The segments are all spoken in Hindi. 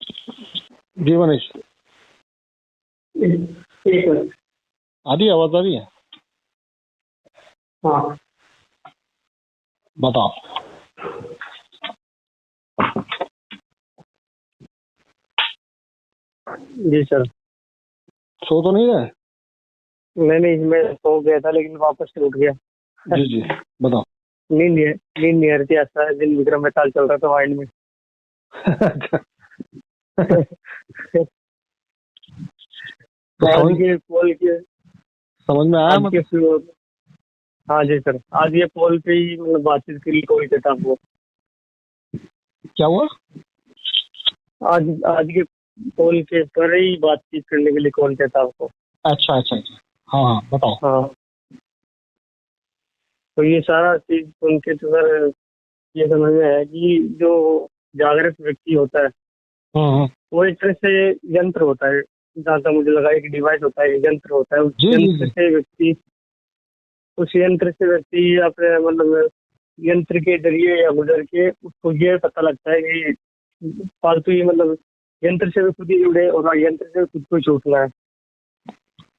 जी मनीष, एक मिनट। आ रही है आवाज, आ रही है? हाँ बताओ। जी सर। सो तो नहीं रहे? नहीं, मैं सो गया था लेकिन वापस से उठ गया। जी जी, बताओ। नींद नहीं आ रही थी। ऐसा दिन विक्रम बेताल चल रहा था माइंड में। तो आज समझ के पोल के समझ में आया आज के मतलब? हाँ जी सर, आज ये पोल पे ही मतलब बातचीत के लिए कॉल करता आपको। क्या हुआ? आज के पोल के पर ही बातचीत करने के लिए कॉल करता आपको। अच्छा अच्छा अच्छा, हाँ हाँ बताओ। हाँ, तो ये सारा चीज सुन के तो सर ये समझ में आया कि जो जागृत व्यक्ति होता है हम्म। वो एक तरह से यंत्र होता है। जहाँ तक मुझे लगा एक डिवाइस होता है, एक यंत्र होता है। जी जी जी। उस यंत्र से व्यक्ति अपने मतलब यंत्र के जरिए या गुजर के उसको ये पता लगता है कि फालतू ही मतलब यंत्र से भी खुद ही जुड़े और यंत्र से खुद को छूटना है।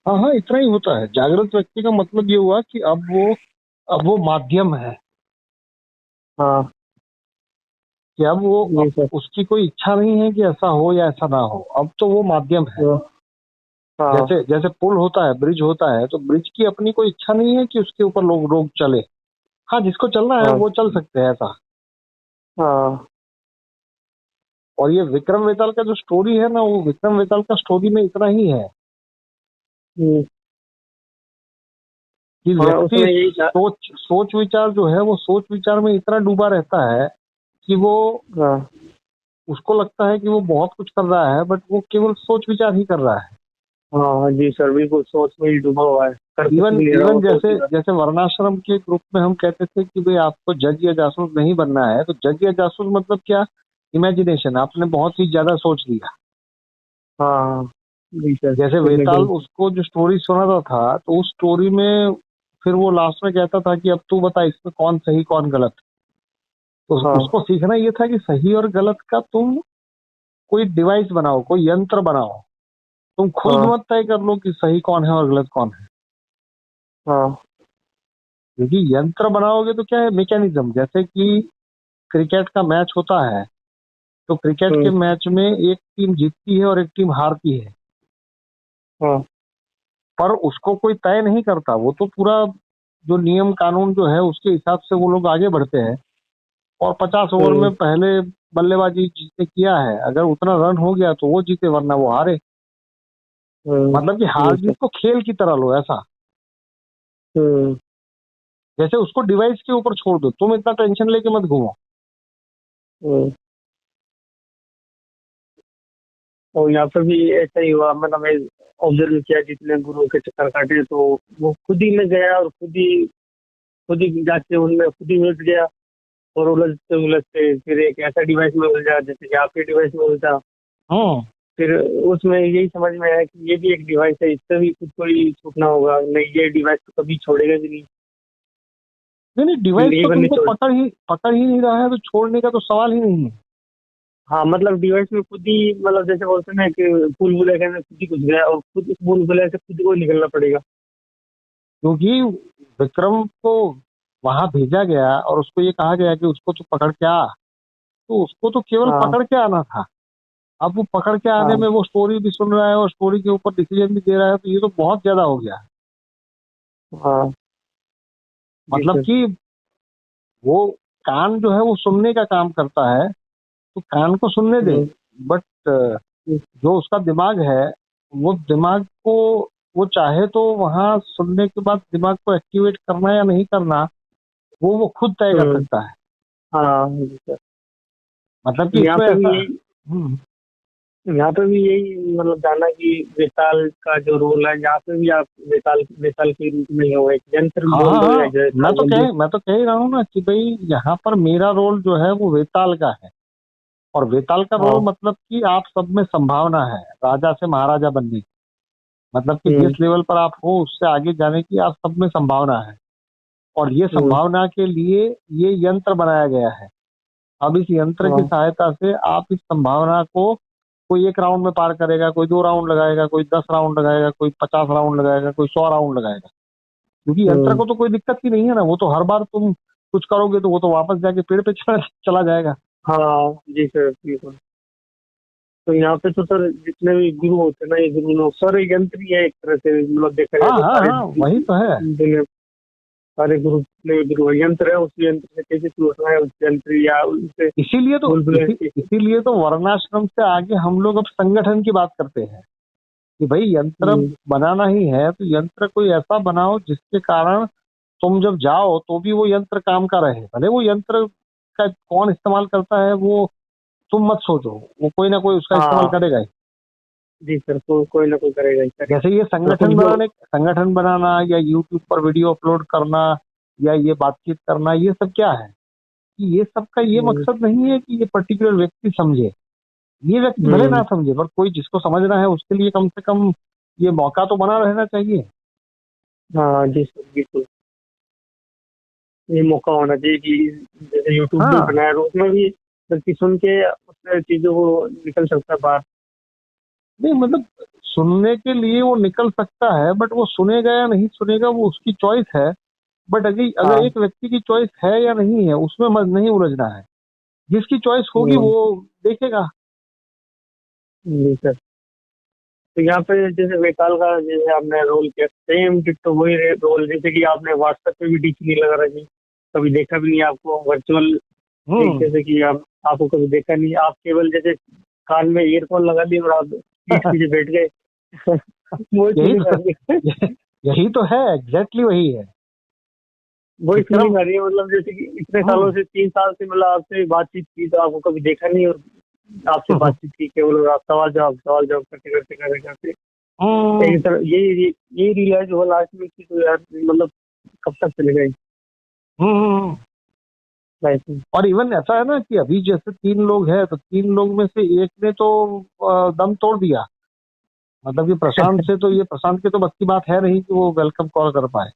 हाँ हाँ, इतना ही होता है। जागृत व्यक्ति का मतलब ये हुआ कि अब वो माध्यम है, हाँ कि अब वो जी सर। उसकी कोई इच्छा नहीं है कि ऐसा हो या ऐसा ना हो। अब तो वो माध्यम है। हाँ हाँ जैसे जैसे पुल होता है, ब्रिज होता है, तो ब्रिज की अपनी कोई इच्छा नहीं है कि उसके ऊपर लोग चले। हाँ, जिसको चलना है हाँ वो चल सकते हैं, ऐसा। हाँ। और ये विक्रम वेताल का जो स्टोरी है ना, वो विक्रम वेताल का स्टोरी में इतना ही है हम्म, कि हाँ व्यक्ति उसमें यही था। सोच सोच विचार जो है, वो सोच विचार में इतना डूबा रहता है कि वो हाँ उसको लगता है कि वो बहुत कुछ कर रहा है, बट वो केवल सोच विचार ही कर रहा है। हाँ जी सर, बिल्कुल सोच में ही डूबा हुआ है। कर कुछ इवन भी नहीं रहा इवन वो, सोच जैसे ही रहा। जैसे वर्णाश्रम के ग्रुप में हम कहते थे कि भाई आपको जज या जासूस नहीं बनना है, तो जज या जासूस मतलब क्या? इमेजिनेशन। आपने बहुत ही ज्यादा सोच लिया। हाँ जी सर, जैसे वेताल बिल्कुल। उसको जो स्टोरी सुनाता था, तो उस स्टोरी में फिर वो लास्ट में कहता था कि अब तू बता इसमें कौन सही कौन गलत। तो हाँ उसको सीखना ये था कि सही और गलत का तुम कोई डिवाइस बनाओ, कोई यंत्र बनाओ। तुम खुद हाँ मत तय कर लो कि सही कौन है और गलत कौन है। हाँ। क्योंकि यंत्र बनाओगे तो क्या है, मैकेनिज्म। जैसे कि क्रिकेट का मैच होता है, तो क्रिकेट के हम्म, मैच में एक टीम जीतती है और एक टीम हारती है, हाँ पर उसको कोई तय नहीं करता। वो तो पूरा जो नियम कानून जो है उसके हिसाब से वो लोग आगे बढ़ते हैं। और 50 ओवर हम्म, में पहले बल्लेबाजी जिसने किया है, अगर उतना रन हो गया तो वो जीते, वरना वो हारे। मतलब कि जी हार सर। जीत को खेल की तरह लो, ऐसा। हम्म, जैसे उसको डिवाइस के ऊपर छोड़ दो, तुम इतना टेंशन लेके मत घूमो। हम्म। और यहाँ पर भी ऐसा ही हुआ, मतलब मैं ऑब्जर्व किया जितने गुरु के चक्कर काटे तो वो खुद ही में गया और खुद ही जाके उनमें खुद ही उलझ गया। और उलझते फिर एक ऐसा डिवाइस में उलझा जैसे कि आपके डिवाइस में उलझा। हम्म। फिर उसमें यही समझ में आया कि ये भी एक डिवाइस है, इससे भी खुद को ही छूटना होगा। नहीं, ये डिवाइस तो कभी छोड़ेगा भी नहीं। नहीं नहीं, डिवाइस तो जिंदगी भर नहीं तुमको छोड़। पकड़ ही नहीं रहा है, तो छोड़ने का तो सवाल ही नहीं है। हाँ मतलब डिवाइस में खुद ही, मतलब जैसे बोलते हैं ना कि भूल भुलैया के अंदर खुद ही घुस गया और खुद उस भूल भुलैया से खुद को निकलना पड़ेगा। क्योंकि विक्रम को वहां भेजा गया और उसको ये कहा गया कि उसको तो पकड़ के आ, तो उसको तो केवल हाँ पकड़ के आना था। अब वो पकड़ के आने हाँ में वो स्टोरी भी सुन रहा है और स्टोरी के ऊपर डिसीजन भी दे रहा है, तो ये तो बहुत ज्यादा हो गया। हाँ जी मतलब सर। कि वो कान जो है वो सुनने का काम करता है, तो कान को सुनने दे। हम्म, बट जो उसका दिमाग है, वो दिमाग को वो चाहे तो वहां सुनने के बाद दिमाग को एक्टिवेट करना या नहीं करना, वो खुद तय कर हम्म, सकता है। हाँ जी सर। मतलब तो कि इसमें ऐसा। हम्म। यहाँ पे भी यही मतलब जाना कि वेताल का जो रोल है, यहाँ पे भी आप वेताल वेताल के रूप में हो, एक यंत्र हाँ बोल हाँ दो या हाँ, वेताल बोल दो। मैं तो कह ही रहा हूँ ना कि भाई यहाँ पर मेरा रोल जो है वो वेताल का है। और वेताल का रोल हाँ। मतलब कि आप सब में संभावना है राजा से महाराजा बनने की। मतलब कि हम्म, जिस लेवल पर आप हो उससे आगे जाने की आप सब में संभावना है। और ये हम्म, संभावना के लिए ये यंत्र बनाया गया है। अब इस यंत्र की हाँ सहायता से आप इस संभावना को कोई 1 राउंड में पार करेगा, कोई 2 राउंड लगाएगा, कोई 10 राउंड लगाएगा, कोई 50 राउंड लगाएगा, कोई 100 राउंड लगाएगा। क्योंकि यंत्र को तो कोई दिक्कत ही नहीं है ना, वो तो हर बार तुम कुछ करोगे तो वो तो वापस जाके पेड़ पे चला जाएगा। हाँ जी सर बिल्कुल। तो यहाँ पे तो सर जितने भी गुरु होते हैं ना, ये गुरु लोग सर यंत्र ही है एक तरह से, मतलब देखा जाए हाँ तो हाँ सारे हाँ, वही तो है। दुनिया सारे गुरु जितने भी गुरु यंत्र है, उस यंत्र से कैसे टूटना है, उस यंत्र या उनसे इसीलिए तो वर्णाश्रम से आगे हम लोग अब संगठन की बात करते हैं कि भाई यंत्र बनाना ही है तो यंत्र कोई ऐसा बनाओ जिसके कारण तुम जब जाओ तो भी वो यंत्र काम का रहे। भले वो यंत्र का कौन इस्तेमाल करता है वो तुम मत सोचो, वो कोई ना कोई उसका इस्तेमाल करेगा ही। जी सर, कोई ना कोई करेगा ही सर। जैसे ये संगठन बनाना या यूट्यूब पर वीडियो अपलोड करना या ये बातचीत करना, ये सब क्या है कि ये सब का ये मकसद नहीं है कि ये पर्टिकुलर व्यक्ति समझे। ये व्यक्ति भले ना समझे, पर कोई जिसको समझना है उसके लिए कम से कम ये मौका तो बना रहना चाहिए। हाँ जी सर बिल्कुल, ये मौका होना चाहिए कि जैसे यूट्यूब पे बनाया तो उसमें भी व्यक्ति सुन के उसमें चीजों को निकल सकता है बाहर। नहीं मतलब सुनने के लिए वो निकल सकता है, बट वो सुनेगा या नहीं सुनेगा वो उसकी चॉइस है। बट अगर एक व्यक्ति की चॉइस है या नहीं है उसमें नहीं उलझना है, जिसकी चॉइस होगी वो देखेगा। जी सर। तो यहाँ पे जैसे वेताल का जैसे आपने रोल किया, सेम डिट्टो वही रोल, जैसे कि आपने व्हाट्सएप पे भी डीपी नहीं लगा रखी, कभी देखा भी नहीं आपको वर्चुअल, जैसे कि आपको कभी देखा नहीं, आप केवल जैसे कान में ईयरफोन लगा लिए और आप सीट पीछे बैठ गए। यही तो है, एग्जैक्टली वही है, वही फीलिंग आ रही है। मतलब जैसे कि इतने सालों से 3 साल से मतलब आपसे बातचीत की तो आपको कभी देखा नहीं, और आपसे बातचीत की केवल आप सवाल जवाब करते करते करते करते ये रियलाइज हुआ लास्ट में कि तो यार मतलब कब तक चलेगा लाइफ में। और इवन ऐसा है ना कि अभी जैसे 3 लोग हैं तो 3 लोग में से एक ने तो दम तोड़ दिया। मतलब कि प्रशांत से तो ये प्रशांत की तो बस की बात है नहीं कि वो वेलकम कॉल कर पाए।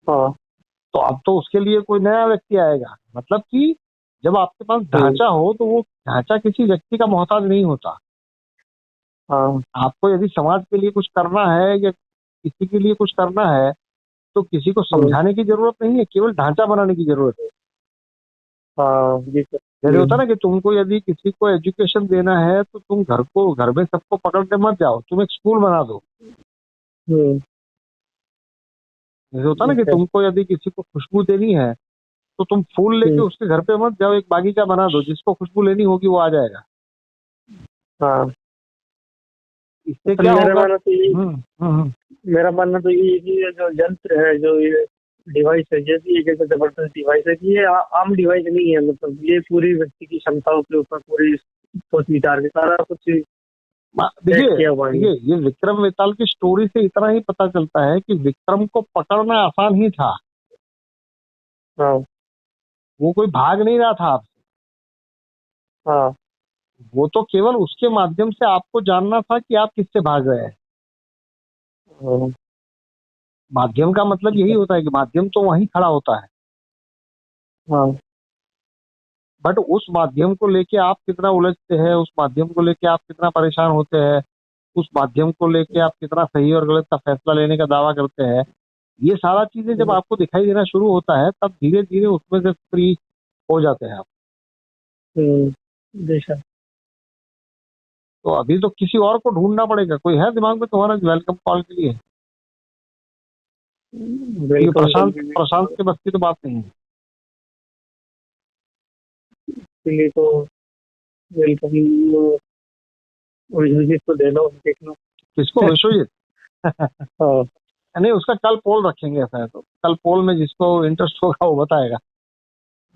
हाँ, तो अब तो उसके लिए कोई नया व्यक्ति आएगा। मतलब कि जब आपके पास ढांचा हो तो वो ढांचा किसी व्यक्ति का मोहताज नहीं होता। आपको यदि समाज के लिए कुछ करना है या किसी के लिए कुछ करना है तो किसी को समझाने की जरूरत नहीं है, केवल ढांचा बनाने की जरूरत है। जैसे होता ना कि तुमको यदि किसी को एजुकेशन देना है तो तुम घर में सबको पकड़ने मत जाओ, तुम एक स्कूल बना दो। जैसे होता ना कि तुमको यदि किसी को खुशबू देनी है तो तुम फूल लेके उसके घर पे मत जाओ, एक बागीचा बना दो, जिसको खुशबू लेनी होगी वो आ जाएगा। इससे क्या होगा? मेरा मानना तो ये कि जो यंत्र है, जो ये डिवाइस है, जैसे एक ऐसा जबरदस्त डिवाइस है कि ये आम डिवाइस नहीं है। मतलब ये पूरी व्यक्ति की क्षमताओं के ऊपर पूरी सोच विचार के सारा कुछ देखिए ये विक्रम वेताल की स्टोरी से इतना ही पता चलता है कि विक्रम को पकड़ना आसान ही था। वो कोई भाग नहीं रहा था आपसे। वो तो केवल उसके माध्यम से आपको जानना था कि आप किससे भाग रहे हैं। माध्यम का मतलब यही होता है कि माध्यम तो वहीं खड़ा होता है, बट उस माध्यम को लेके आप कितना उलझते हैं, उस माध्यम को लेके आप कितना परेशान होते हैं, उस माध्यम को लेके आप कितना सही और गलत का फैसला लेने का दावा करते हैं, ये सारा चीजें जब आपको दिखाई देना शुरू होता है तब धीरे धीरे उसमें से फ्री हो जाते हैं आप। तो अभी तो किसी और को ढूंढना पड़ेगा। कोई है दिमाग में तुम्हारा वेलकम कॉल के लिए? प्रशांत के बस की तो बात नहीं है। इसलिए तो वेलकम तो दे लो, देख लो। किसको? विश्वजीत? नहीं, उसका कल पोल रखेंगे। ऐसा है तो कल पोल में जिसको इंटरेस्ट होगा वो बताएगा।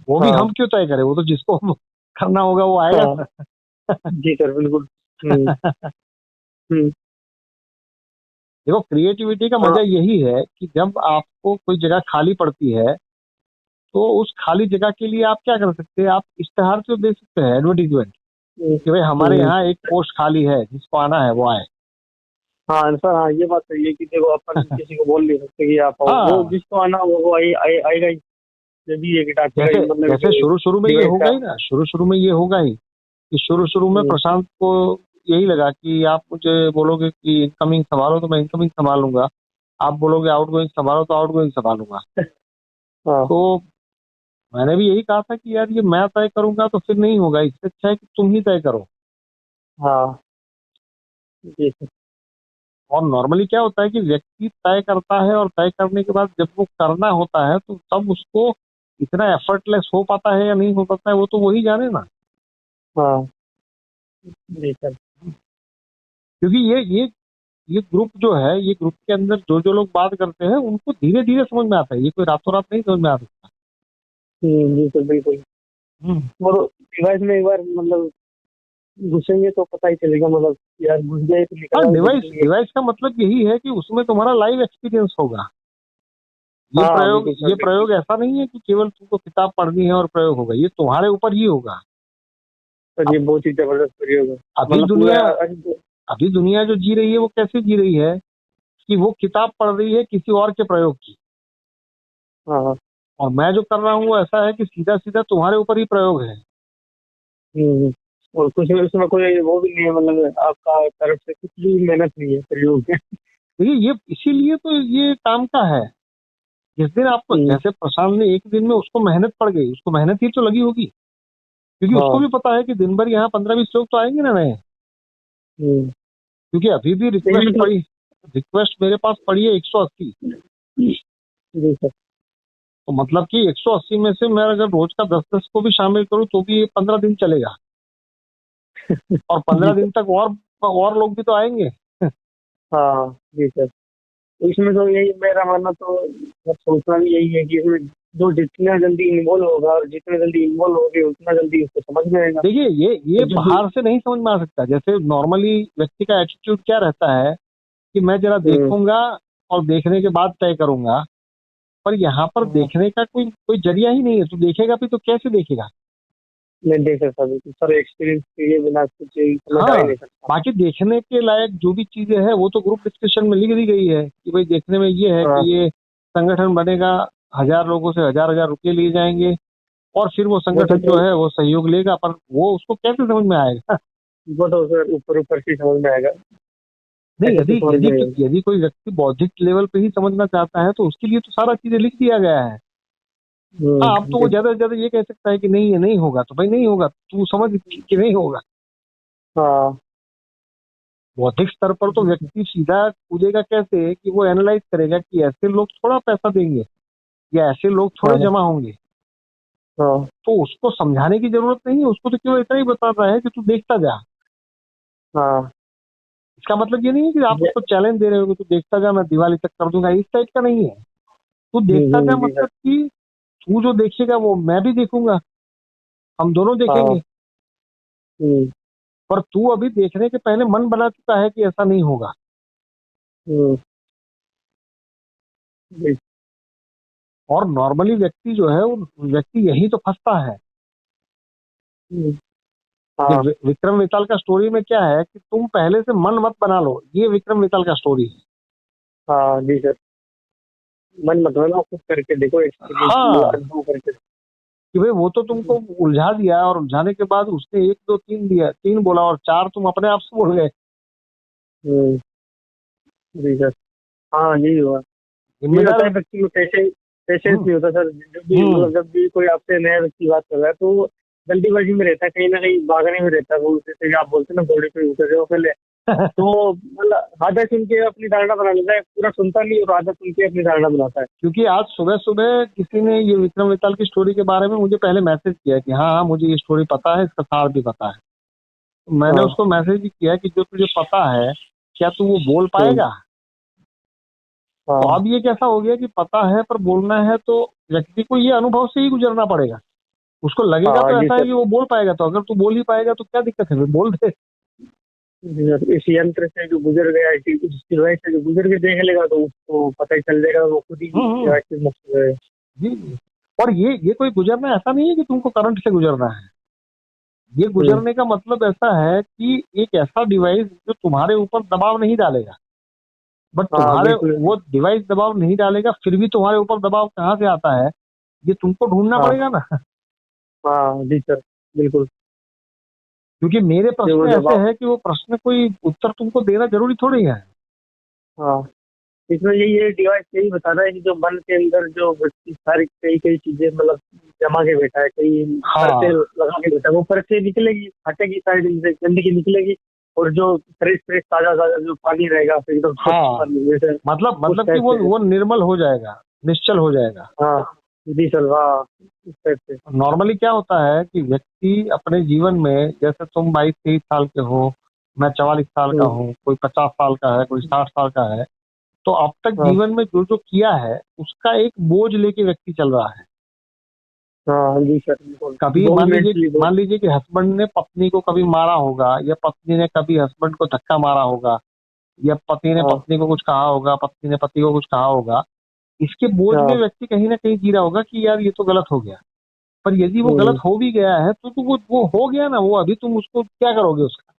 वो भी हम क्यों तय करें, वो तो जिसको करना होगा वो आएगा। जी सर बिल्कुल। देखो, क्रिएटिविटी का मजा यही है कि जब आपको कोई जगह खाली पड़ती है तो उस खाली जगह के लिए आप क्या कर सकते हैं, आप इश्तेहार तो दे सकते हैं, एडवर्टीजमेंट, कि भाई हमारे यहाँ एक पोस्ट खाली है, जिसको आना है वो आए। हाँ सर, हाँ ये बात सही है कि देखो अपन किसी को बोल नहीं सकते कि आप आओ, वो जिसको आना वो आएगा ही। जैसे शुरू शुरू में ये होगा ही ना, शुरू शुरू में ये होगा ही कि शुरू शुरू में प्रशांत को यही लगा कि आप मुझे बोलोगे कि इनकमिंग संभालो तो मैं इनकमिंग संभालूंगा, आप बोलोगे आउटगोइंग संभालो तो आउटगोइंग संभालूंगा। हाँ तो मैंने भी यही कहा था कि यार ये मैं तय करूंगा तो फिर नहीं होगा, इससे अच्छा है कि तुम ही तय करो। हाँ जी सर। और नॉर्मली क्या होता है कि व्यक्ति तय करता है और तय करने के बाद जब वो करना होता है तो तब उसको इतना एफर्टलेस हो पाता है या नहीं हो पाता है वो तो वही जाने ना। हाँ जी सर। क्योंकि ये ग्रुप जो है, ये ग्रुप के अंदर जो जो लोग बात करते हैं उनको धीरे धीरे समझ में आता है, ये कोई रातों रात नहीं समझ में आ सकता। जी सर बिल्कुल। और डिवाइस में एक बार मतलब घुसेंगे तो पता ही चलेगा, मतलब यार घुस गए तो हाँ, निकलना भी डिवाइस मुश्किल है। डिवाइस का मतलब यही है कि उसमें तुम्हारा लाइव एक्सपीरियंस होगा। हाँ बिल्कुल ये सर बिल्कुल। प्रयोग ऐसा नहीं है कि केवल तुमको किताब पढ़नी है और प्रयोग होगा, ये तुम्हारे ऊपर ही होगा। सर अब ये बहुत ही जबरदस्त प्रयोग है। अभी मतलब पूरा दुनिया अभी दुनिया जो जी रही है वो कैसे जी रही है कि वो किताब पढ़ रही है किसी और के प्रयोग की, हाँ हाँ। और मैं जो कर रहा हूँ वो ऐसा है कि सीधा सीधा तुम्हारे ऊपर ही प्रयोग है। हम्म। और कुछ उसमें कोई वो भी नहीं है, मतलब आपका तरफ से कुछ भी मेहनत नहीं है प्रयोग में। देखिए ये इसीलिए तो ये काम का है। जिस दिन आपको, हम्म, जैसे प्रशांत ने एक दिन में उसको मेहनत पड़ गई, उसको मेहनत ही तो लगी होगी, क्योंकि उसको हाँ। भी पता है कि दिन भर यहाँ 15-20 लोग तो आएंगे ना नए। हम्म, क्योंकि अभी भी इसमें तो रिक्वेस्ट मेरे पास पड़ी है 180। जी सर। तो मतलब कि 180 में से मैं अगर रोज का 10-10 को भी शामिल करूं तो भी ये 15 दिन चलेगा, और जी 15 सर। दिन तक और लोग भी तो आएंगे। हाँ जी सर। तो इसमें तो यही मेरा मानना तो मतलब सोचना भी यही है कि इसमें जो जितना जल्दी इन्वॉल्व होगा और जितने जल्दी इन्वॉल्व होगे उतना जल्दी उसको समझ में आएगा। देखिए ये और जो भी बाहर से नहीं समझ में आ सकता। जैसे नॉर्मली व्यक्ति का एटीट्यूड क्या रहता है कि मैं जरा हम्म, देखूंगा और देखने के बाद तय करूंगा, पर यहाँ पर हाँ, देखने का कोई कोई जरिया ही नहीं है। तू देखेगा भी तो कैसे देखेगा। मैं देख सकता हूँ सर, एक्सपीरियंस किए बिना कुछ समझ आ ही हाँ, नहीं सकता। बाकी देखने के लायक जो भी चीजें हैं वो तो ग्रुप डिस्कशन में लिख दी गई है कि भाई देखने में ये है हाँ कि ये संगठन बनेगा, 1000 लोगों से 1000-1000 रुपये लिए जाएंगे, और फिर वो वो तो संगठन जो है वो सहयोग लेगा, पर वो उसको कैसे समझ में आएगा। वो तो सर ऊपर ऊपर से समझ में आएगा। नहीं, ऐसे तो यदि समझ यदि में आएगा। यदि कोई व्यक्ति बौद्धिक लेवल पे ही समझना चाहता है तो उसके लिए तो सारा चीजें लिख दिया गया है। हाँ, अब तो वो जी ज्यादा से ज्यादा ये कह सकता है कि नहीं ये नहीं होगा, तो भाई नहीं होगा, तू समझ कि नहीं होगा। हाँ बौद्धिक स्तर पर तो व्यक्ति सीधा कूदेगा कैसे कि वो एनालाइज करेगा कि ऐसे लोग थोड़ा पैसा देंगे या ऐसे लोग थोड़े हाँ जमा होंगे। हाँ तो उसको समझाने की जरूरत नहीं है, उसको तो केवल इतना ही बता रहा है कि तू देखता जा। हाँ। इसका मतलब ये नहीं है कि आप ये- उसको चैलेंज दे रहे हो कि तू देखता जा मैं दिवाली तक कर दूंगा, इस टाइप का नहीं है। तू देखता जा जी सर। मतलब कि तू जो देखेगा वो मैं भी देखूंगा, हम दोनों हाँ। देखेंगे। हम्म, पर तू अभी देखने के पहले मन बना चुका है कि ऐसा नहीं होगा। हम्म, जी। और नॉर्मली व्यक्ति जो है वो व्यक्ति यही तो फंसता है। हम्म, ये हाँ विक्रम विशाल का स्टोरी में क्या है कि तुम पहले से मन मत बना लो, ये विक्रम विशाल का स्टोरी है। हाँ जी सर। मन मत बना, खुद करके देखो, एक्सपीरियंस मतलब हाँ, अनुभव करके। कि भाई वो तो तुमको उलझा दिया और उलझाने के बाद उसने 1 2 3 दिया, 3 बोला और 4 तुम अपने आप से बोल गए। हम्म, जी सर। हाँ यही हुआ। यही होता जिम्मेदार। है व्यक्ति में, पेशेंस हम्म। नहीं होता सर। जब भी हम्म। मतलब जब भी कोई आपसे नया व्यक्ति बात कर रहा है तो वो जल्दीबाजी में रहता है, कहीं ना कहीं भागने में रहता है। वो जैसे कि आप बोलते हैं ना, घोड़े पे उतर रहे हो पहले, तो मतलब आधा सुन के अपनी धारणा बना लेता है, पूरा सुनता नहीं और आधा सुन के अपनी धारणा बनाता है। क्योंकि आज सुबह सुबह किसी ने ये विक्रम विशाल की स्टोरी के बारे में मुझे पहले मैसेज किया कि हाँ हाँ मुझे ये स्टोरी पता है, इसका सार भी पता है। तो मैंने हाँ। उसको मैसेज भी किया कि जो तुझे पता है क्या तू वो बोल हम्म, पाएगा। तो हाँ अब ये कैसा हो गया कि पता है पर बोलना है तो व्यक्ति को ये अनुभव से ही गुजरना पड़ेगा। उसको लगेगा हाँ तो जी ऐसा है सर। कि वो बोल पाएगा, तो अगर तू बोल ही पाएगा तो क्या दिक्कत है, फिर बोल दे। जी सर, इस यंत्र से जो गुजर गया, इस डिवाइस से जो गुजर के देख लेगा तो उसको पता ही चल जाएगा, वो खुद ही हम्म। डिवाइस से मुक्त हो जाएगा। जी जी। और ये कोई गुजरना ऐसा नहीं है कि तुमको करंट से गुजरना है। ये हम्म, गुजरने का मतलब ऐसा है कि एक ऐसा डिवाइस जो तुम्हारे ऊपर दबाव नहीं डालेगा। बट हाँ तुम्हारे बिल्कुल। वो डिवाइस दबाव नहीं डालेगा, फिर भी तुम्हारे ऊपर दबाव कहाँ से आता है ये तुमको ढूंढना हाँ पड़ेगा ना। हाँ जी सर बिल्कुल। क्योंकि मेरे ये वो प्रश्न ऐसे जवाब। है कि वो प्रश्न कोई उत्तर तुमको देना जरूरी थोड़ी है। हाँ, इसमें ये डिवाइस यही बता रहा है कि जो मन के अंदर जो व्यक्ति सारी कई कई चीजें मतलब जमा के बैठा है, कई परतें हाँ लगा के बैठा है, वो परतें निकलेगी, हटेगी साइड से, गंदगी निकलेगी, और जो फ्रेश फ्रेश ताजा ताजा जो पानी रहेगा फिर एकदम स्वच्छ हाँ, पानी, जैसे उस मतलब कि टाइप से। वो निर्मल हो जाएगा, निश्चल हो जाएगा। हाँ जी सर, हाँ उस टाइप से। नॉर्मली क्या होता है कि व्यक्ति अपने जीवन में, जैसे तुम 22-23 साल के हो, मैं 44 साल का हम्म, हूँ, कोई 50 साल का है, कोई 60 साल का है, तो अब तक हाँ जीवन में जो जो किया है उसका एक बोझ लेके व्यक्ति चल रहा है। हाँ जी सर, बिल्कुल। कभी वो भी मेंटली बहुत। मान लीजिए कि हस्बैंड ने पत्नी को कभी मारा होगा, या पत्नी ने कभी हस्बैंड को धक्का मारा होगा, या पति ने हाँ पत्नी को कुछ कहा होगा, पत्नी ने पति को कुछ कहा होगा। इसके बोझ में हाँ। व्यक्ति कहीं ना कहीं जी रहा होगा कि यार ये तो गलत हो गया। पर यदि वो गलत हम्म, हो भी गया है तो वो हो गया ना, वो अभी तुम उसको क्या करोगे उसका।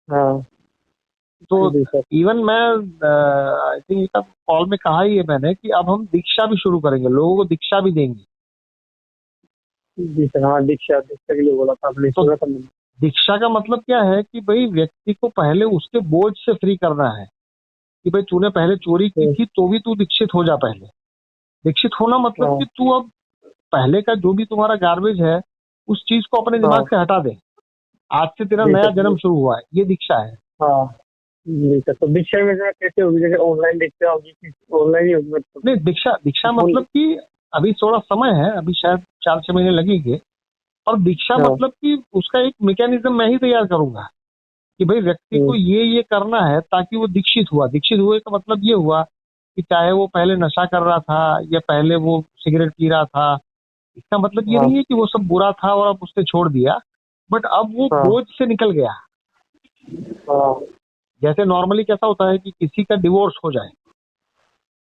हाँ तो जी सर। इवन मैं आई थिंक कॉल में कहा ही है मैंने कि अब हम दीक्षा भी शुरू करेंगे, लोगों को दीक्षा भी देंगे। जी सर, हाँ दीक्षा, दीक्षा के लिए बोला था आपने, तो सुना था मैंने। दीक्षा का मतलब क्या है कि भाई व्यक्ति को पहले उसके बोझ से फ्री करना है। कि भाई तूने पहले चोरी की हम्म, थी तो भी तू दीक्षित हो जा पहले। दीक्षित होना मतलब कि हाँ तू अब पहले का जो भी तुम्हारा गार्बेज है उस चीज को अपने दिमाग हाँ से हटा दे। आज से तेरा जी नया सर। जन्म शुरू हुआ है, ये दीक्षा है। हाँ जी सर, तो दीक्षा में सर कैसे होगी, जैसे ऑनलाइन दीक्षा होगी कि ऑनलाइन ही होगी मतलब? नहीं, दीक्षा दीक्षा फुल। मतलब कि अभी थोड़ा समय है, अभी शायद 4-6 महीने लगेंगे। और दीक्षा हाँ। मतलब कि उसका एक मैकेनिज्म मैं ही तैयार करूंगा कि भाई व्यक्ति को हम्म, ये करना है ताकि वो दीक्षित हुआ। दीक्षित हुए का मतलब ये हुआ कि चाहे वो पहले नशा कर रहा था या पहले वो सिगरेट पी रहा था, इसका मतलब ये हाँ नहीं है कि वो सब बुरा था और अब उसने छोड़ दिया, बट अब वो हाँ बोझ से निकल गया। हाँ। जैसे नॉर्मली कैसा होता है कि किसी का डिवोर्स हो जाए,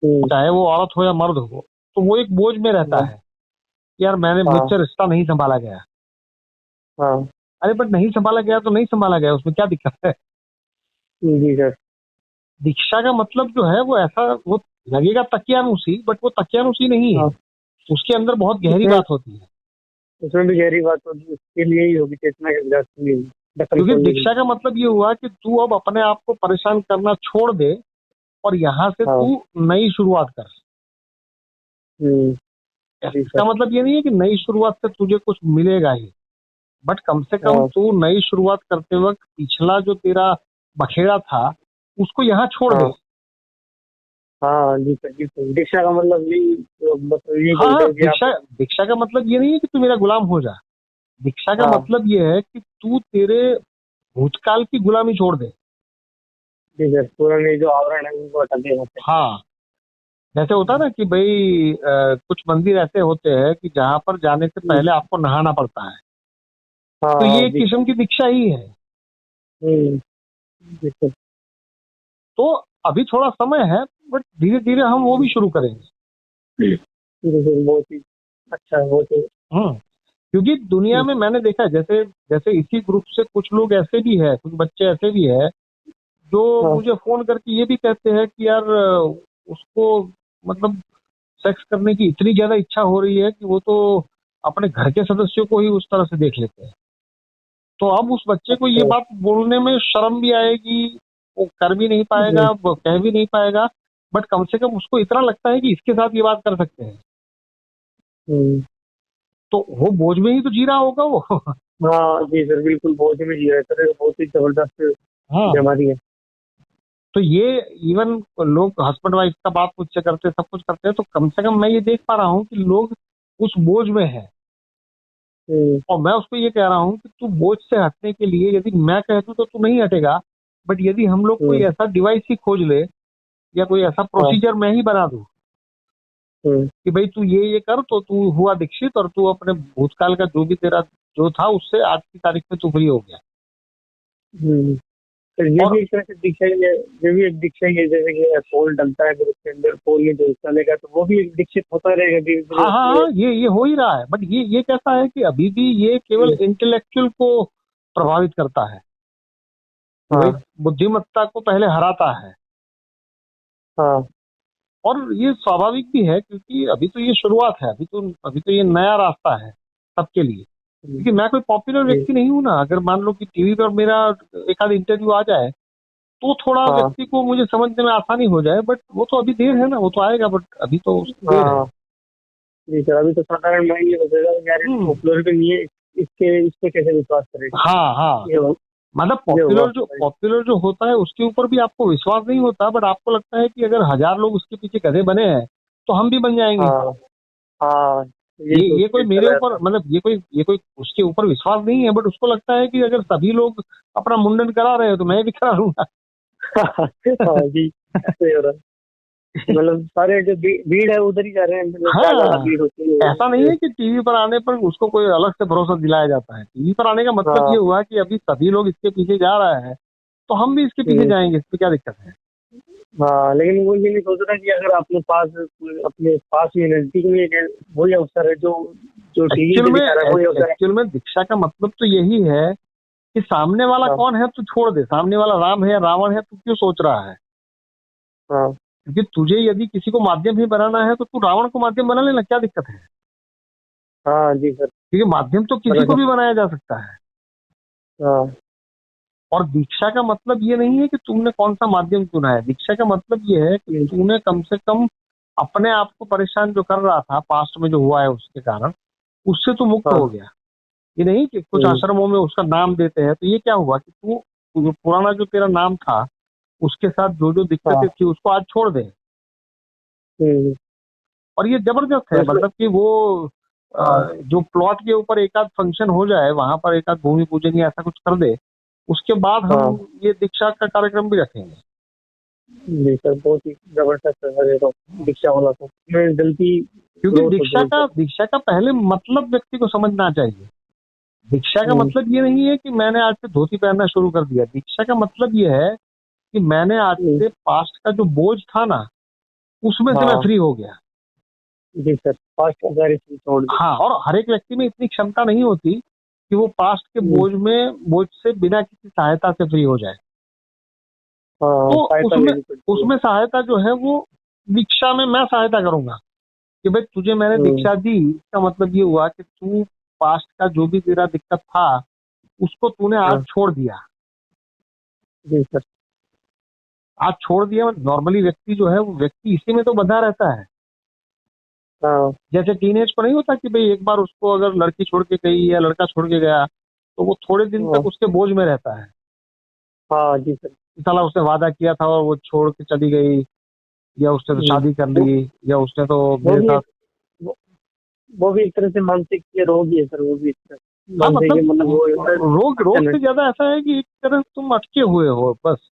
हम्म, चाहे वो औरत हो या मर्द हो, तो वो एक बोझ में रहता हाँ है कि यार मैंने हाँ मुझसे रिश्ता नहीं संभाला गया। हाँ अरे बट नहीं संभाला गया तो नहीं संभाला गया, उसमें क्या दिक्कत है। जी सर। दीक्षा का मतलब जो है वो ऐसा, वो लगेगा तकियानुसी, बट वो तकियानुसी नहीं है। हाँ, उसके अंदर बहुत गहरी उसमें बात होती है। उसमें भी गहरी बात होगी, उसके लिए ही होगी चेतना के विकास के लिए, दखल क्योंकि खोलने के लिए। दीक्षा का मतलब ये हुआ कि तू अब अपने आप को परेशान करना छोड़ दे और यहाँ से हाँ। तू नई शुरुआत कर। हम्म, जी इसका सर। मतलब ये नहीं है कि नई शुरुआत से तुझे कुछ मिलेगा ही, बट कम से कम हाँ तू नई शुरुआत करते वक्त पिछला जो तेरा बखेड़ा था उसको यहाँ छोड़ दे। हाँ हाँ जी सर, जी सर, दीक्षा का मतलब यही, मतलब यही हाँ बोलते हाँ, हैं कि आप। दीक्षा दीक्षा का मतलब ये नहीं है कि तू मेरा गुलाम हो जा। दीक्षा का हाँ मतलब ये है कि तू तेरे भूतकाल की गुलामी छोड़ दे। जी सर, पुराने जो आवरण है उनको हटा दिया जाता हाँ, जैसे होता है ना कि भाई कुछ मंदिर ऐसे होते हैं कि जहाँ पर जाने से है। पहले आपको नहाना पड़ता है। हाँ तो हाँ ये एक जी किस्म सर। की दीक्षा ही है। हम्म, जी सर। तो अभी थोड़ा समय है, बट धीरे धीरे हम वो भी शुरू करेंगे। जी सर, बहुत ही अच्छा है, बहुत ही। क्योंकि दुनिया में मैंने देखा है, जैसे जैसे इसी ग्रुप से कुछ लोग ऐसे भी है, कुछ बच्चे ऐसे भी है जो हाँ मुझे फोन करके ये भी कहते हैं कि यार उसको मतलब सेक्स करने की इतनी ज्यादा इच्छा हो रही है कि वो तो अपने घर के सदस्यों को ही उस तरह से देख लेते हैं। तो अब उस बच्चे को ये अच्छा। बात बोलने में शर्म भी आएगी, वो कर भी नहीं हम्म, पाएगा, वो कह भी नहीं पाएगा, बट कम से कम उसको इतना लगता है कि इसके साथ ये बात कर सकते हैं। हम्म, तो वो बोझ में ही तो जी रहा होगा वो। हाँ जी सर, बिल्कुल बहुत ही में जी रहा है सर, बहुत ही जबरदस्त हाँ, बीमारी है। तो ये इवन लोग हस्बैंड वाइफ का बात मुझसे करते हैं, सब कुछ करते हैं, तो कम से कम मैं ये देख पा रहा हूँ कि लोग उस बोझ में है। हम्म, और मैं उसको ये कह रहा हूँ कि तू बोझ से हटने के लिए यदि मैं कह दूं तो तू नहीं हटेगा, बट यदि हम लोग कोई हम्म, ऐसा डिवाइस ही खोज ले या कोई ऐसा हाँ। प्रोसीजर मैं ही बना दूं हम्म, कि भाई तू ये कर तो तू हुआ दीक्षित, और तू अपने भूतकाल का जो भी तेरा जो था उससे आज की तारीख में तू फ्री हो गया। हम्म। सर ये भी और एक तरह से दीक्षा ही है, ये भी एक दीक्षा ही है, जैसे कि पोल डलता है, फिर उसके अंदर पोल ये जो चलेगा तो वो भी एक दीक्षित होता रहेगा धीरे धीरे हाँ हाँ उसमें। हाँ, ये हो ही रहा है, बट ये कैसा है कि अभी भी ये केवल इंटेलेक्चुअल को प्रभावित करता है कि भाई हाँ बुद्धिमत्ता को पहले हराता है। हाँ और ये स्वाभाविक भी है क्योंकि अभी तो ये शुरुआत है, अभी तो ये नया रास्ता है सबके लिए। क्योंकि मैं कोई पॉपुलर व्यक्ति नहीं हूँ ना। अगर मान लो कि टीवी पर मेरा एक आध इंटरव्यू आ जाए तो थोड़ा हाँ व्यक्ति को मुझे समझने में आसानी हो जाए, बट वो तो अभी देर है ना, वो तो आएगा, बट अभी तो उसकी देर है। हाँ जी सर, अभी तो साधारण माइंड ये सोचेगा कि यार हम्म। पॉपुलर नहीं है, इसके इस पे कैसे विश्वास करेगा। हाँ हाँ, ये हो- मतलब ये हुआ। पॉपुलर जो होता है उसके ऊपर भी आपको विश्वास नहीं होता, बट आपको लगता है कि अगर 1000 लोग उसके पीछे गधे बने हैं तो हम भी बन जाएंगे। हाँ हाँ, ये सोच ये कोई के मेरे चला ऊपर, जाता मतलब ये कोई उसके ऊपर विश्वास नहीं है, बट उसको लगता है कि अगर सभी लोग अपना मुंडन करा रहे हैं तो मैं भी करा लूंगा। है। हाँ जी, ऐसे ही हो रहा है। मतलब सारे जो भीड़ है उधर ही जा रहे हैं, मतलब जहाँ ज्यादा हाँ, भीड़ होती ऐसा नहीं है। है कि टीवी पर आने पर उसको कोई अलग से भरोसा दिलाया जाता है। टीवी पर आने का मतलब ये हाँ। हुआ कि अभी सभी लोग इसके पीछे जा रहे हैं तो हम भी इसके पीछे हम्म, जाएंगे, इसमें क्या दिक्कत है। हाँ, लेकिन वो ये नहीं सोच रहा कि अगर अपने पास ही नजदीक में वही अवसर है जो जो टीवी पे दिखा रहा है, वही अवसर है। एक्चुअल में दीक्षा का मतलब तो यही है कि सामने वाला हाँ कौन है तू छोड़ दे, सामने वाला राम है या रावण है, तू क्यों सोच रहा है। हाँ क्योंकि तुझे यदि किसी को माध्यम ही बनाना है तो तू रावण को माध्यम बना लेना, क्या दिक्कत है। हाँ जी सर। क्योंकि माध्यम तो किसी को बराबर। भी बनाया जा सकता है। हाँ और दीक्षा का मतलब ये नहीं है कि तुमने कौन सा माध्यम चुना है। दीक्षा का मतलब ये है कि हम्म, तूने कम से कम अपने आप को परेशान जो कर रहा था पास्ट में जो हुआ है उसके कारण, उससे तू मुक्त हो हाँ। गया। ये नहीं कि कुछ हम्म, आश्रमों में उसका नाम देते हैं तो ये क्या हुआ कि तू जो पुराना जो तेरा नाम था उसके साथ जो जो दिक्कतें हाँ। थी उसको आज छोड़ दे। हम्म, और ये जबरदस्त है, तो इसमें। मतलब कि वो हाँ जो प्लॉट के ऊपर एक आध फंक्शन हो जाए, वहां पर एक आध भूमि पूजन या ऐसा कुछ कर दे, उसके बाद हम हाँ ये दीक्षा का कार्यक्रम भी रखेंगे। जी सर, बहुत ही जबरदस्त है सर ये तो। दीक्षा वाला तो मैं जल्दी क्योंकि ग्रोथ हो जाएगी। दीक्षा का पहले मतलब व्यक्ति को समझना चाहिए। दीक्षा का हम्म, मतलब ये नहीं है कि मैंने आज से धोती पहनना शुरू कर दिया। दीक्षा का मतलब ये है कि मैंने आज हम्म, से पास्ट का जो बोझ था ना उसमें से मैं हाँ फ्री हो गया। जी सर, फास्ट का सारी चीज छोड़ दी। हाँ, और हर एक व्यक्ति में इतनी क्षमता नहीं होती कि वो पास्ट के हम्म, बोझ से बिना किसी सहायता से फ्री हो जाए। हाँ, तो सहायता उसमें लेनी पड़ती है। उसमें सहायता जो है वो दीक्षा में मैं सहायता करूंगा कि भाई तुझे मैंने हम्म, दीक्षा दी, इसका मतलब ये हुआ कि तू पास्ट का जो भी तेरा दिक्कत था उसको तूने आज हाँ छोड़ दिया। जी सर। आज छोड़ दिया, नॉर्मली व्यक्ति जो है वो व्यक्ति इसी में तो बंधा रहता है। हाँ जैसे टीनेज पर नहीं होता कि भाई एक बार उसको अगर लड़की छोड़ के गई या लड़का छोड़ के गया तो वो थोड़े दिन हाँ तक उसके बोझ में रहता है हाँ जी सर। कि साला उसने वादा किया था और वो छोड़ के चली गई, या उसने तो शादी कर वो ली, या उसने तो वो मेरे भी साथ। एक वो, वो भी एक तरह से मानसिक ये रोग ही है सर, वो भी एक तरह हाँ, मानसिक मतलब मतलब वो रोग अटकन है। से ज्यादा ऐसा है कि एक तरह तुम अटके हुए हो बस।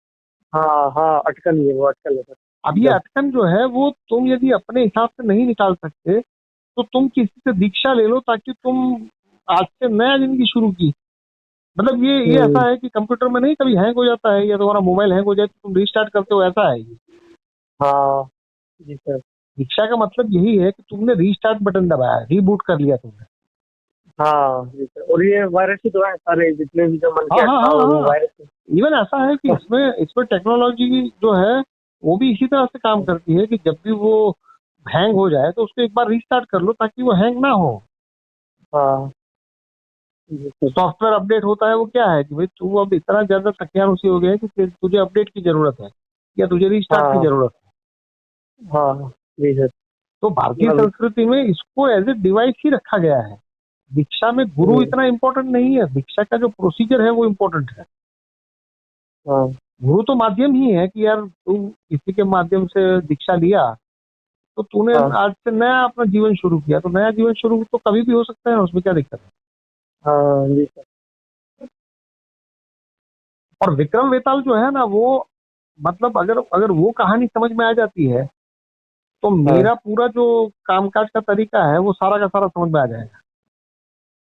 हाँ हाँ, अटकन ही है, वो अटकन है सर अब ये एकदम। अटकन जो है वो तुम यदि अपने हिसाब से नहीं निकाल सकते तो तुम किसी से दीक्षा ले लो ताकि तुम आज से नया जिंदगी शुरू की। मतलब ये हम्म, ऐसा है कि कंप्यूटर में नहीं कभी हैंग हो जाता है या तुम्हारा मोबाइल हैंग हो जाए तो तुम रिस्टार्ट करते हो, ऐसा है ये। हाँ जी सर। दीक्षा का मतलब यही है कि तुमने रीस्टार्ट बटन दबाया, रीबूट कर लिया तुमने। हाँ जी सर, और ये वायरस ही तो है सारे, जितने भी जो मन हाँ के हाँ अटका हाँ हुआ वो हाँ, वायरस है। इवन ऐसा है कि इसमें टेक्नोलॉजी जो है वो भी इसी तरह से काम करती है कि जब भी वो हैंग हो जाए तो उसको एक बार रीस्टार्ट कर लो ताकि वो हैंग ना हो। हाँ जी सर। सॉफ्टवेयर अपडेट होता है वो क्या है कि भाई तू अब इतना ज्यादा तकियानुसी हो गया है कि तुझे अपडेट की जरूरत है या तुझे रीस्टार्ट की हाँ जरूरत है। हाँ जी सर। तो भारतीय मतलब संस्कृति में इसको एज ए डिवाइस ही रखा गया है। दीक्षा में गुरु हम्म, इतना इम्पोर्टेंट नहीं है, दीक्षा का जो प्रोसीजर है वो इम्पोर्टेंट है। हाँ गुरु तो माध्यम ही है कि यार तू किसी के माध्यम से दीक्षा लिया तो तूने हाँ आज से नया अपना जीवन शुरू किया, तो नया जीवन शुरू तो कभी भी हो सकता है, उसमें क्या दिक्कत है। हाँ जी सर। और विक्रम वेताल जो है ना वो, मतलब अगर अगर वो कहानी समझ में आ जाती है तो हाँ मेरा पूरा जो कामकाज का तरीका है वो सारा का सारा समझ में आ जाएगा।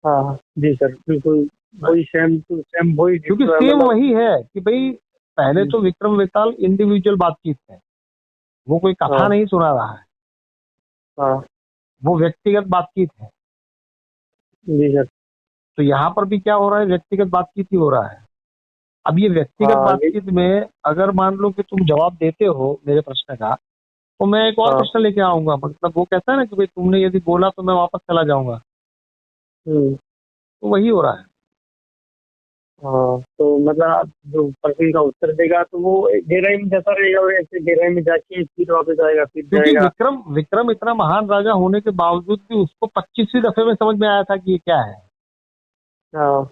हाँ जी सर, बिल्कुल वही सेम टू सेम वही क्योंकि डिट्टो है सेम मतलब। वही है कि भाई पहले हम्म, तो विक्रम वेताल इंडिविजुअल बातचीत है, वो कोई कथा हाँ नहीं सुना रहा है, हाँ वो व्यक्तिगत बातचीत है। जी सर। तो यहाँ पर भी क्या हो रहा है, व्यक्तिगत बातचीत ही हो रहा है। अब ये व्यक्तिगत हाँ ये। बातचीत में अगर मान लो कि तुम जवाब देते हो मेरे प्रश्न का तो मैं एक और हाँ। प्रश्न लेके आऊंगा। मतलब वो कहता है ना कि भाई तुमने यदि बोला तो मैं वापस चला जाऊंगा। हम्म, तो वही हो रहा है। हाँ, तो मतलब आप जो प्रश्न का उत्तर देगा तो वो गहराई में जाता रहेगा और ऐसे गहराई में जाके फिर वापस आएगा, फिर क्योंकि जाएगा। विक्रम विक्रम इतना महान राजा होने के बावजूद भी उसको 25वीं दफे में समझ में आया था कि ये क्या है। हाँ।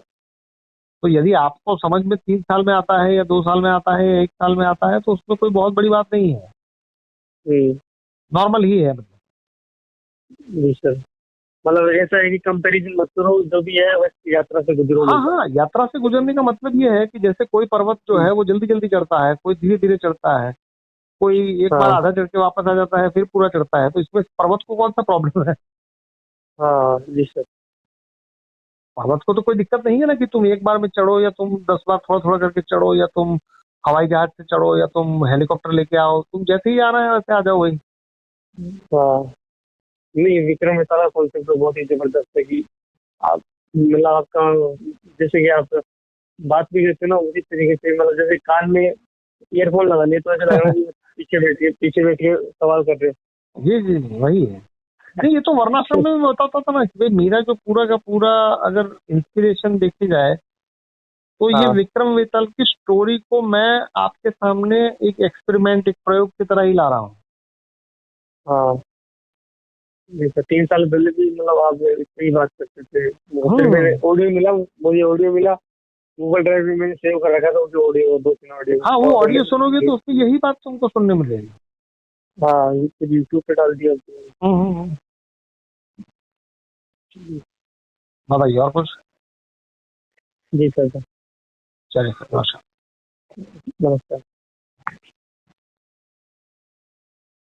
तो यदि आपको समझ में 3 साल में आता है या 2 साल में आता है या 1 साल में आता है तो उसमें कोई बहुत बड़ी बात नहीं है, हम्म। नॉर्मल ही है। जी सर। मतलब ऐसा है कि कंपैरिजन मत करो, जो भी है बस यात्रा से गुजरो हाँ बस। हाँ, यात्रा से गुजरने का मतलब ये है कि जैसे कोई पर्वत जो है वो जल्दी जल्दी चढ़ता है, कोई धीरे धीरे चढ़ता है, कोई एक बार हाँ। आधा चढ़ के वापस आ जाता है, फिर पूरा चढ़ता है। तो इसमें पर्वत को कौन सा प्रॉब्लम है? हाँ जी सर। पर्वत को तो कोई दिक्कत नहीं है ना कि तुम एक बार में चढ़ो या तुम 10 बार थोड़ा थोड़ा करके चढ़ो या तुम हवाई जहाज से चढ़ो या तुम हेलीकॉप्टर लेके आओ, तुम जैसे ही आना है वैसे आ जाओ वही। हाँ। नहीं, विक्रम में सारा कॉन्सेप्ट तो बहुत ही जबरदस्त है कि आप मतलब आपका जैसे कि आप बात भी करते हो ना उसी तरीके से, मतलब जैसे कान में ईयरफोन लगा लिए तो ऐसा लग रहा है कि पीछे बैठ के सवाल कर रहे जी जी जी, वही है। नहीं, ये तो वर्णाश्रम में मैं बताता था ना कि भाई मेरा जो पूरा का पूरा अगर इंस्पिरेशन देखी जाए तो ये हाँ। विक्रम वेताल की स्टोरी को मैं आपके सामने एक एक्सपेरिमेंट, एक प्रयोग की तरह ही ला रहा हूँ। हाँ जी सर, 3 साल पहले भी मतलब आप इतनी बात करते थे, फिर मैंने हम्म। ऑडियो मिला, मुझे ऑडियो मिला, गूगल ड्राइव में मैंने सेव कर रखा था जो ऑडियो, 2-3 ऑडियो हाँ, वो और ऑडियो सुनोगे पहले। तो उसमें यही बात तुमको सुनने मिलेगी। हाँ, यूट्यूब पे डाल दिया। हम्म। बताइए और कुछ। जी सर। चलिए, नमस्कार। नमस्कार।